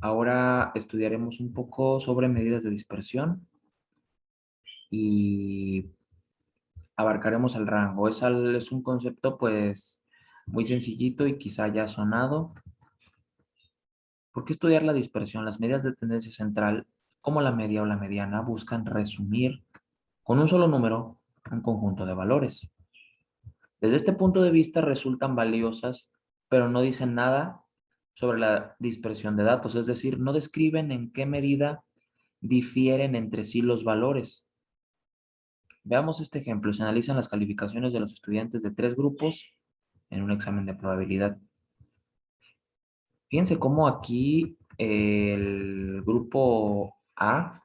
Ahora estudiaremos un poco sobre medidas de dispersión y abarcaremos el rango. Es un concepto pues muy sencillito y quizá ya sonado. ¿Por qué estudiar la dispersión? Las medidas de tendencia central, como la media o la mediana, buscan resumir con un solo número un conjunto de valores. Desde este punto de vista resultan valiosas, pero no dicen nada sobre la dispersión de datos, es decir, no describen en qué medida difieren entre sí los valores. Veamos este ejemplo. Se analizan las calificaciones de los estudiantes de tres grupos en un examen de probabilidad. Fíjense cómo aquí el grupo A,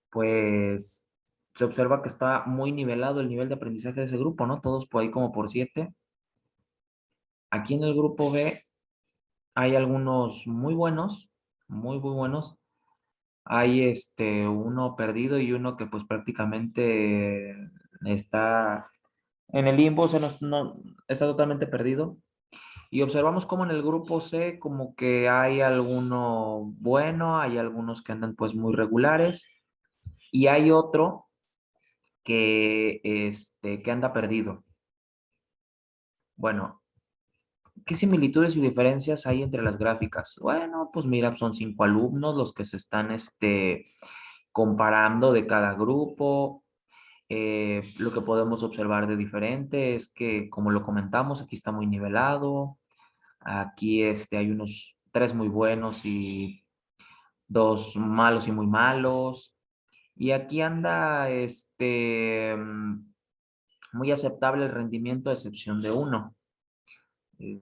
pues se observa que está muy nivelado el nivel de aprendizaje de ese grupo, ¿no? Todos por ahí como por 7. Aquí en el grupo B hay algunos muy buenos, muy buenos. Hay uno perdido y uno que pues prácticamente está en el limbo, o sea, está totalmente perdido. Y observamos como en el grupo C como que hay alguno bueno, hay algunos que andan pues muy regulares y hay otro que anda perdido. Bueno, ¿qué similitudes y diferencias hay entre las gráficas? Bueno, pues mira, son 5 alumnos los que se están comparando de cada grupo. Lo que podemos observar de diferente es que, como lo comentamos, aquí está muy nivelado. Aquí hay unos 3 muy buenos y 2 malos y muy malos. Y aquí anda muy aceptable el rendimiento a excepción de uno. Eh,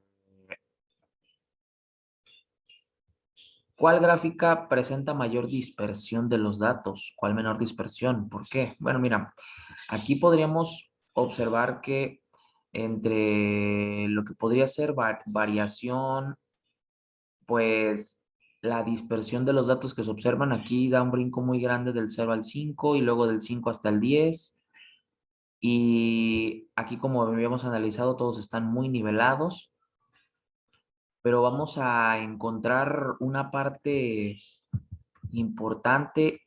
¿Cuál gráfica presenta mayor dispersión de los datos? ¿Cuál menor dispersión? ¿Por qué? Bueno, mira, aquí podríamos observar que entre lo que podría ser variación, pues la dispersión de los datos que se observan aquí da un brinco muy grande del 0 al 5 y luego del 5 hasta el 10. Y aquí, como habíamos analizado, todos están muy nivelados, pero vamos a encontrar una parte importante.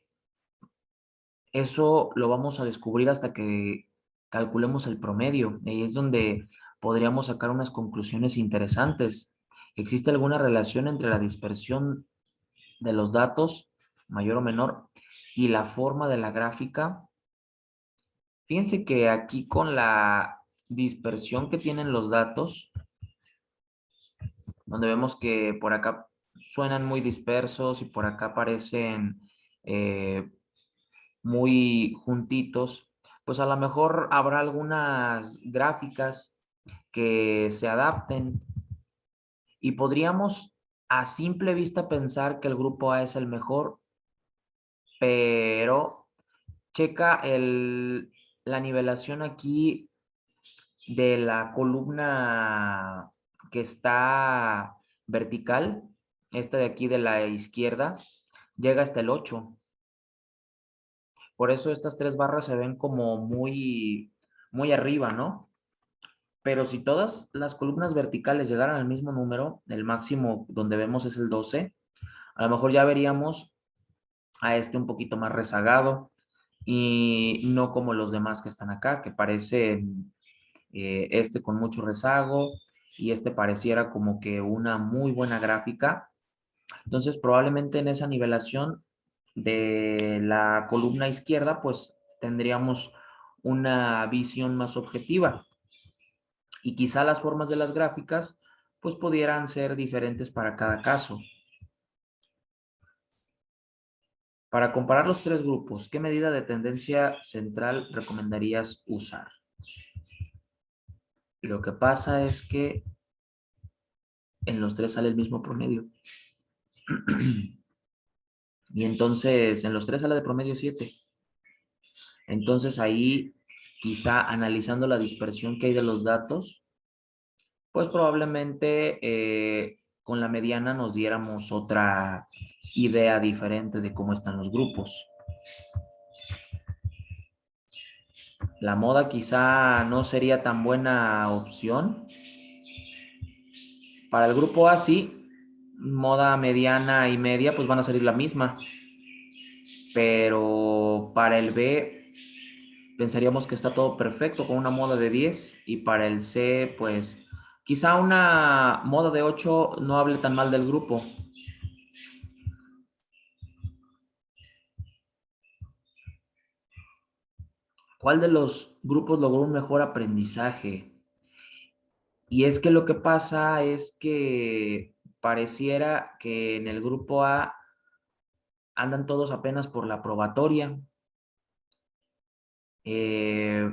Eso lo vamos a descubrir hasta que calculemos el promedio. Ahí es donde podríamos sacar unas conclusiones interesantes. ¿Existe alguna relación entre la dispersión de los datos, mayor o menor, y la forma de la gráfica? Fíjense que aquí con la dispersión que tienen los datos, donde vemos que por acá suenan muy dispersos y por acá aparecen muy juntitos, pues a lo mejor habrá algunas gráficas que se adapten y podríamos a simple vista pensar que el grupo A es el mejor, pero checa la nivelación aquí de la columna que está vertical, esta de aquí de la izquierda, llega hasta el 8. Por eso estas tres barras se ven como muy arriba, ¿no? Pero si todas las columnas verticales llegaran al mismo número, el máximo donde vemos es el 12, a lo mejor ya veríamos a un poquito más rezagado y no como los demás que están acá, que parecen con mucho rezago y pareciera como que una muy buena gráfica. Entonces, probablemente en esa nivelación de la columna izquierda, pues tendríamos una visión más objetiva y quizá las formas de las gráficas, pues pudieran ser diferentes para cada caso. Para comparar los tres grupos, ¿qué medida de tendencia central recomendarías usar? Lo que pasa es que en los tres sale el mismo promedio. Y entonces en los tres sale de promedio 7. Entonces ahí, quizá analizando la dispersión que hay de los datos, pues probablemente con la mediana nos diéramos otra idea diferente de cómo están los grupos. La moda quizá no sería tan buena opción. Para el grupo A sí, moda mediana y media, pues van a salir la misma. Pero para el B pensaríamos que está todo perfecto con una moda de 10 y para el C, pues quizá una moda de 8 no hable tan mal del grupo. ¿Cuál de los grupos logró un mejor aprendizaje? Y es que lo que pasa es que pareciera que en el grupo A andan todos apenas por la probatoria. Eh,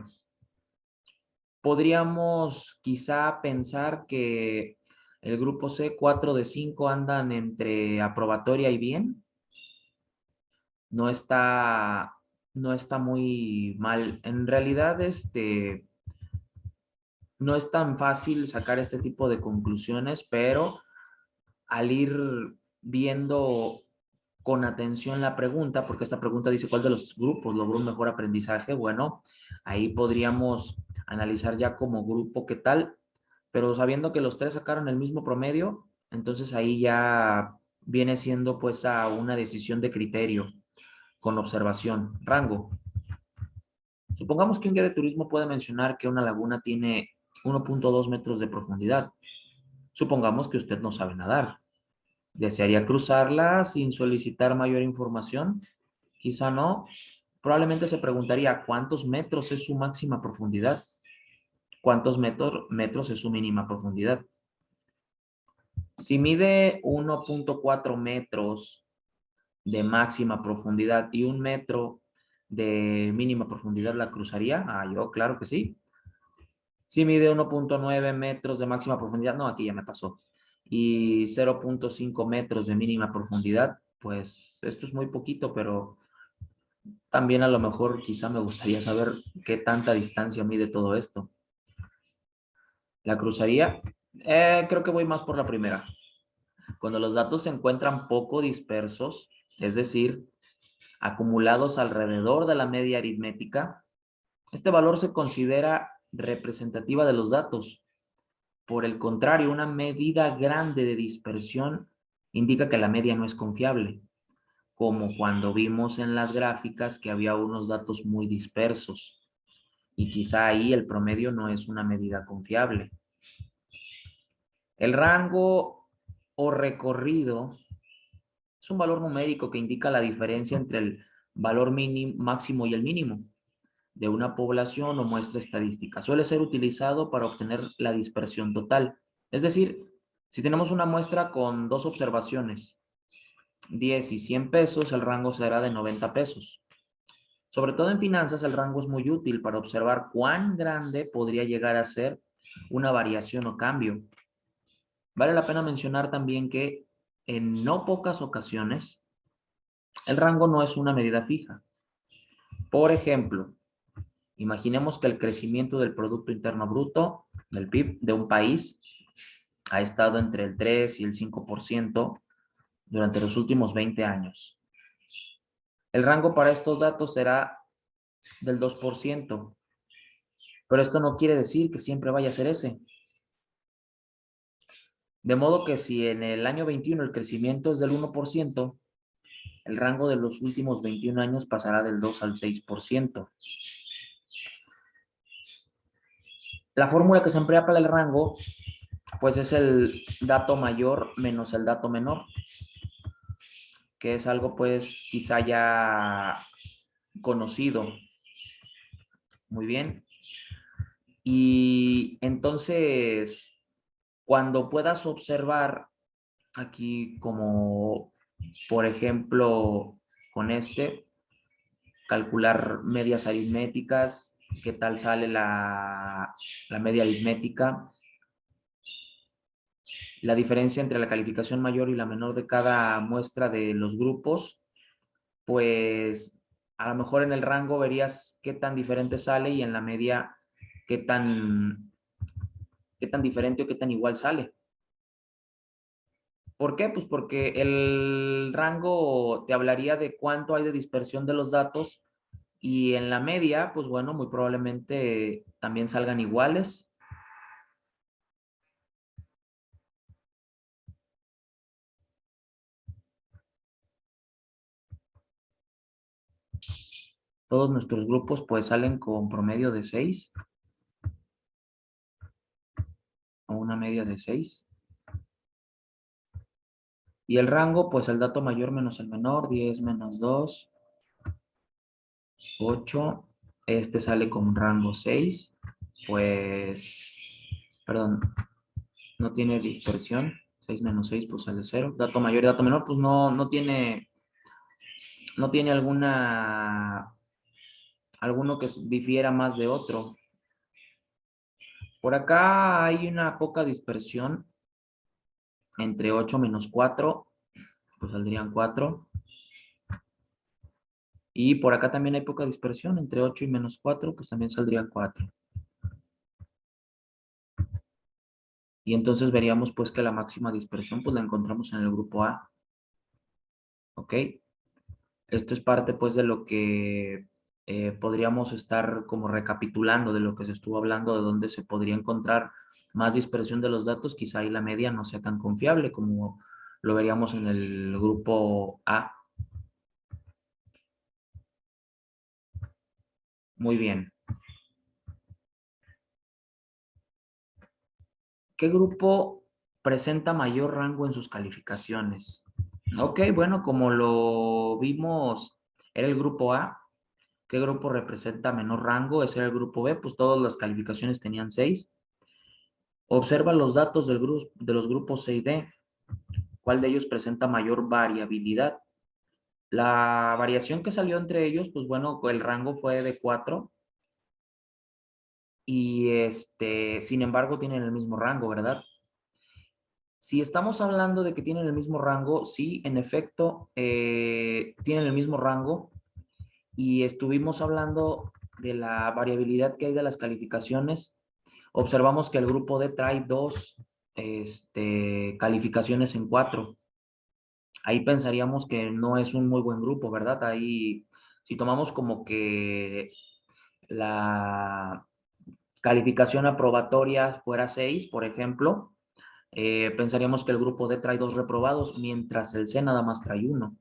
Podríamos quizá pensar que el grupo C, 4 de 5 andan entre aprobatoria y bien. No está, no está muy mal. En realidad, no es tan fácil sacar este tipo de conclusiones, pero al ir viendo con atención la pregunta, porque esta pregunta dice cuál de los grupos logró un mejor aprendizaje, bueno, ahí podríamos analizar ya como grupo qué tal, pero sabiendo que los tres sacaron el mismo promedio, entonces ahí ya viene siendo pues a una decisión de criterio con observación. Rango. Supongamos que un guía de turismo puede mencionar que una laguna tiene 1.2 metros de profundidad. Supongamos que usted no sabe nadar. ¿Desearía cruzarla sin solicitar mayor información? Quizá no. Probablemente se preguntaría cuántos metros es su máxima profundidad, cuántos metros es su mínima profundidad. Si mide 1.4 metros de máxima profundidad y 1 metro de mínima profundidad, ¿la cruzaría? Yo claro que sí. Si mide 1.9 metros de máxima profundidad, no, aquí ya me pasó. Y 0.5 metros de mínima profundidad, pues esto es muy poquito, pero también a lo mejor quizá me gustaría saber qué tanta distancia mide todo esto. ¿La cruzaría? Creo que voy más por la primera. Cuando los datos se encuentran poco dispersos, es decir, acumulados alrededor de la media aritmética, este valor se considera representativa de los datos. Por el contrario, una medida grande de dispersión indica que la media no es confiable, como cuando vimos en las gráficas que había unos datos muy dispersos y quizá ahí el promedio no es una medida confiable. El rango o recorrido es un valor numérico que indica la diferencia entre el valor mínimo, máximo y el mínimo de una población o muestra estadística. Suele ser utilizado para obtener la dispersión total. Es decir, si tenemos una muestra con dos observaciones, 10 y 100 pesos, el rango será de 90 pesos. Sobre todo en finanzas, el rango es muy útil para observar cuán grande podría llegar a ser una variación o cambio. Vale la pena mencionar también que en no pocas ocasiones el rango no es una medida fija. Por ejemplo, imaginemos que el crecimiento del Producto Interno Bruto, del PIB, de un país ha estado entre el 3 y el 5% durante los últimos 20 años. El rango para estos datos será del 2%, pero esto no quiere decir que siempre vaya a ser ese. De modo que si en el año 21 el crecimiento es del 1%, el rango de los últimos 21 años pasará del 2 al 6%. La fórmula que se emplea para el rango, pues es el dato mayor menos el dato menor, que es algo pues quizá ya conocido. Muy bien. Y entonces, cuando puedas observar aquí como, por ejemplo, con calcular medias aritméticas, qué tal sale la media aritmética, la diferencia entre la calificación mayor y la menor de cada muestra de los grupos, pues a lo mejor en el rango verías qué tan diferente sale y en la media qué tan diferente o qué tan igual sale. ¿Por qué? Pues porque el rango te hablaría de cuánto hay de dispersión de los datos y en la media, pues bueno, muy probablemente también salgan iguales. Todos nuestros grupos pues salen con promedio de 6 o una media de 6. Y el rango, pues el dato mayor menos el menor, 10 menos 2, 8. Este sale con rango 6. Pues, perdón, no tiene dispersión. 6 menos 6 pues sale 0. Dato mayor y dato menor, pues no tiene alguno que difiera más de otro. Por acá hay una poca dispersión entre 8 menos 4, pues saldrían 4. Y por acá también hay poca dispersión entre 8 y menos 4, pues también saldrían 4. Y entonces veríamos pues que la máxima dispersión pues la encontramos en el grupo A. ¿Ok? Esto es parte pues de lo que podríamos estar como recapitulando de lo que se estuvo hablando, de dónde se podría encontrar más dispersión de los datos. Quizá ahí la media no sea tan confiable como lo veríamos en el grupo A. Muy bien. ¿Qué grupo presenta mayor rango en sus calificaciones? Ok, bueno, como lo vimos, era el grupo A. ¿Qué grupo representa menor rango? Ese era el grupo B, pues todas las calificaciones tenían 6. Observa los datos de los grupos C y D. ¿Cuál de ellos presenta mayor variabilidad? La variación que salió entre ellos, pues bueno, el rango fue de 4 y sin embargo tienen el mismo rango, ¿verdad? Si estamos hablando de que tienen el mismo rango, sí, en efecto, tienen el mismo rango y estuvimos hablando de la variabilidad que hay de las calificaciones. Observamos que el grupo D trae dos calificaciones en 4. Ahí pensaríamos que no es un muy buen grupo, ¿verdad? Ahí, si tomamos como que la calificación aprobatoria fuera 6, por ejemplo, pensaríamos que el grupo D trae dos reprobados, mientras el C nada más trae uno.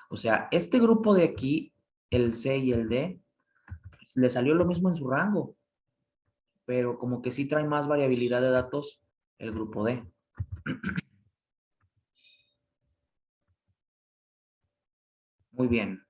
O sea, este grupo de aquí, el C y el D, pues, le salió lo mismo en su rango, pero como que sí trae más variabilidad de datos el grupo D. Muy bien.